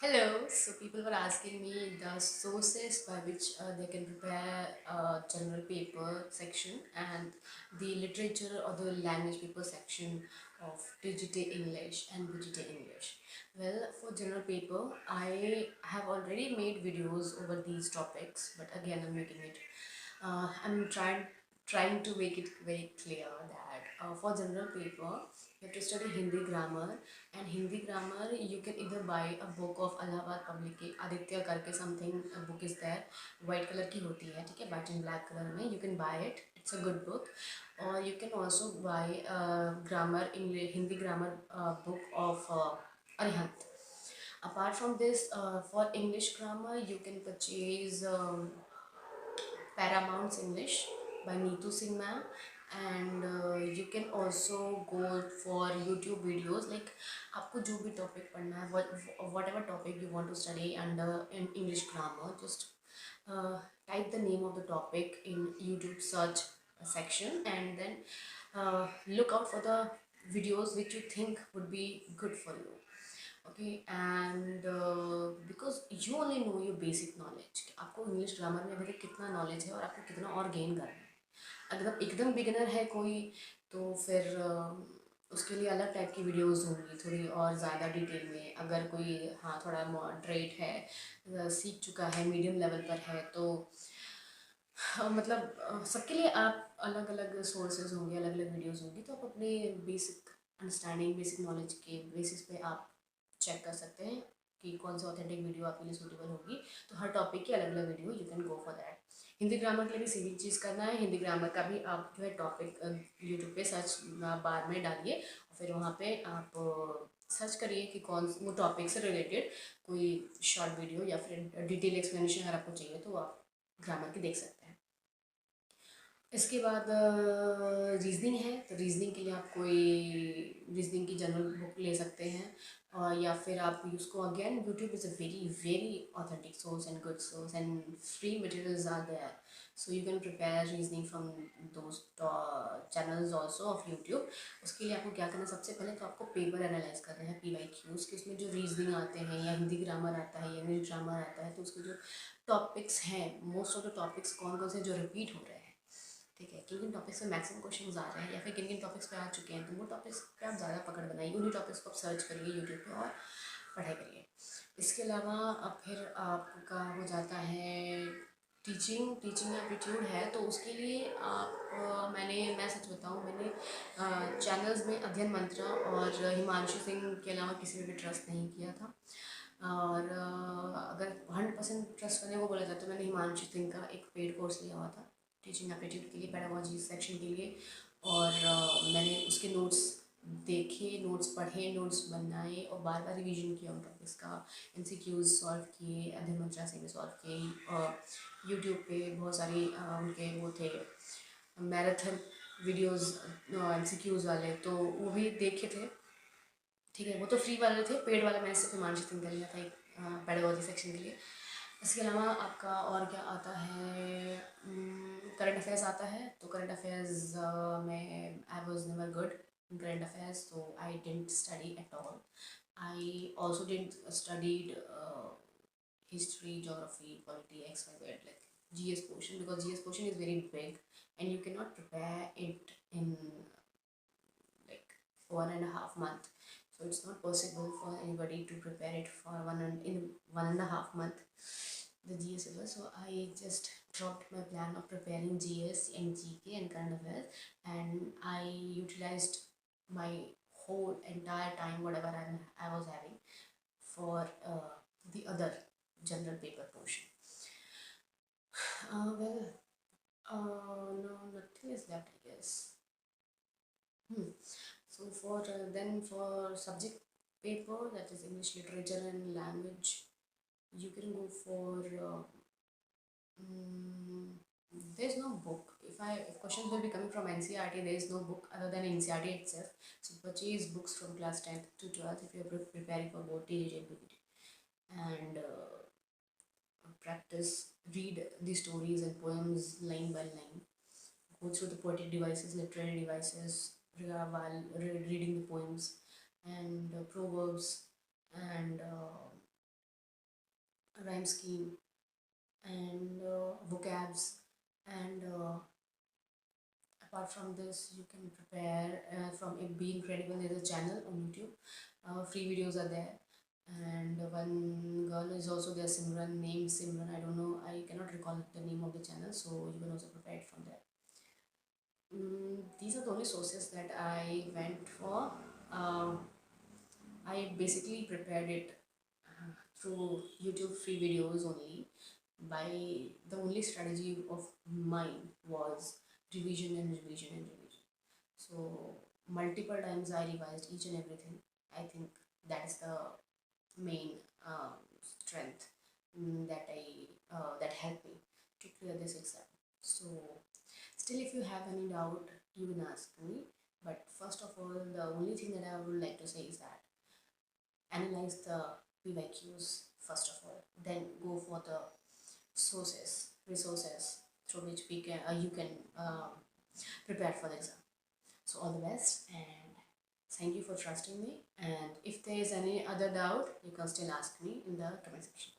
Hello. So people were asking me the sources by which they can prepare a general paper section and the literature or the language paper section of digital English and digital English. Well, for general paper, I have already made videos over these topics, but again, I'm making it. I'm trying to make it very clear that for general paper you have to study Hindi grammar, and Hindi grammar you can either buy a book of Allahabad Public की आदित्य करके something a book is there, white color की होती है, ठीक है, white and black color में you can buy it, it's a good book. Or you can also buy grammar English Hindi grammar book of Arihant. Apart from this, for English grammar you can purchase Paramount's English by Neetu Singh ma'am, and you can also go for YouTube videos like आपको जो भी topic पढ़ना है, whatever topic you want to study under in English grammar, just type the name of the topic in YouTube search section, and then look out for the videos which you think would be good for you. Okay, and because you only know your basic knowledge कि आपको English grammar में अभी तक कितना knowledge है और आपको कितना और गेन करना है. अगर आप एकदम बिगिनर है कोई, तो फिर उसके लिए अलग टाइप की वीडियोस होंगी थोड़ी और ज़्यादा डिटेल में. अगर कोई हाँ थोड़ा मॉडरेट है, सीख चुका है, मीडियम लेवल पर है, तो मतलब सबके लिए आप अलग अलग सोर्सेज होंगे, अलग अलग वीडियोस होंगी, तो आप अपने बेसिक अंडरस्टैंडिंग, बेसिक नॉलेज के बेसिस पे आप चेक कर सकते हैं कि कौन सा ऑथेंटिक वीडियो आपके लिए सूटेबल होगी. तो हर टॉपिक की अलग अलग video you can go for that. Hindi grammar के लिए भी सेम चीज़ करना है. हिंदी ग्रामर का भी आप जो है टॉपिक यूट्यूब पे सर्च बार में डालिए, और फिर वहाँ पे आप सर्च करिए कि कौन वो टॉपिक से रिलेटेड कोई शॉर्ट वीडियो या फिर डिटेल एक्सप्लेनेशन अगर आपको चाहिए तो आप ग्रामर की देख सकते हैं. इसके बाद रीजनिंग है, तो रीजनिंग के लिए आप कोई रीजनिंग की जनरल बुक ले सकते हैं, और या फिर आप उसको again YouTube is a very very authentic source and good source and free materials are there, so you can prepare reasoning from those channels also of YouTube. उसके लिए आपको क्या करना है, सबसे पहले तो आपको पेपर एनालाइज करना है PYQs कि उसमें जो रीजनिंग आते हैं या हिंदी ग्रामर आता है या इंग्लिश ग्रामर आता है, तो उसके जो टॉपिक्स हैं, मोस्ट ऑफ द टॉपिक्स कौन कौन से जो रिपीट हो रहे हैं, ठीक है, किन किन टॉपिक्स पे मैक्सिमम क्वेश्चन आ रहे हैं या फिर किन किन टॉपिक्स पे आ चुके हैं, तो वो टॉपिक्स पे आप ज़्यादा पकड़ बनाइए, उन्हीं टॉपिक्स को आप सर्च करिए यूट्यूब पे और पढ़ाई करिए. इसके अलावा अब फिर आपका हो जाता है टीचिंग. टीचिंग एप्टीट्यूड है, तो उसके लिए आप मैं सच बताऊँ, मैंने चैनल्स में अध्ययन मंत्रा और हिमांशु सिंह के अलावा किसी में भी ट्रस्ट नहीं किया था. और अगर 100% ट्रस्ट करने को बोला जाए तो मैंने हिमांशु सिंह का एक पेड कोर्स लिया हुआ था टीचिंग एप्टीट्यूड के लिए, पेडागोजी सेक्शन के लिए. और मैंने उसके नोट्स देखे, नोट्स पढ़े, नोट्स बनाए और बार बार रिवीजन किया उन टॉपिक्स का. MCQs सॉल्व किए, अध्ययन मंत्रा से भी सॉल्व किए, और यूट्यूब पे बहुत सारी उनके वो थे मैराथन वीडियोस MCQs वाले, तो वो भी देखे थे. ठीक है, वो तो फ्री वाले थे, पेड वाला मैंने सिर्फ हिमांशु सिंह का लिया था एक पेडागोजी सेक्शन के लिए. इसके अलावा आपका और क्या आता है, करंट अफेयर्स आता है. तो करंट अफेयर्स में I was never good in current affairs, तो I didn't study at all. I also didn't studied history, geography, polity, X, Y, Z, like GS portion, because GS portion is very big and you cannot prepare it in like 1.5 month. So it's not possible for anybody to prepare it for in 1.5 month the GS syllabus. So I just dropped my plan of preparing GS and GK and current affairs, and I utilized my whole entire time whatever I was having for the other general paper portion. Well, no, nothing is left, I guess. So for subject paper, that is English literature and language, you can go for there's no book. If questions will be coming from NCERT, there is no book other than NCERT itself. So purchase books from class 10th to 12th if you are preparing for both TGT and PPT, and practice, read the stories and poems line by line. Go through the poetic devices, literary devices, while reading the poems and proverbs and rhyme scheme and vocabs, and apart from this you can prepare from it Be Incredible. There's a channel on YouTube, free videos are there, and one girl is also there, Simran, named Simran, I don't know, I cannot recall the name of the channel, so you can also prepare it from there. These are the only sources that I went for. I basically prepared it through YouTube free videos only. By The only strategy of mine was revision and revision and revision. So multiple times I revised each and everything. I think that is the main strength that helped me to clear this exam. So still, if you have any doubt, you can ask me. But first of all, the only thing that I would like to say is that analyze the PYQs first of all, then go for the resources through which you can prepare for the exam. So all the best, and thank you for trusting me. And if there is any other doubt, you can still ask me in the comment section.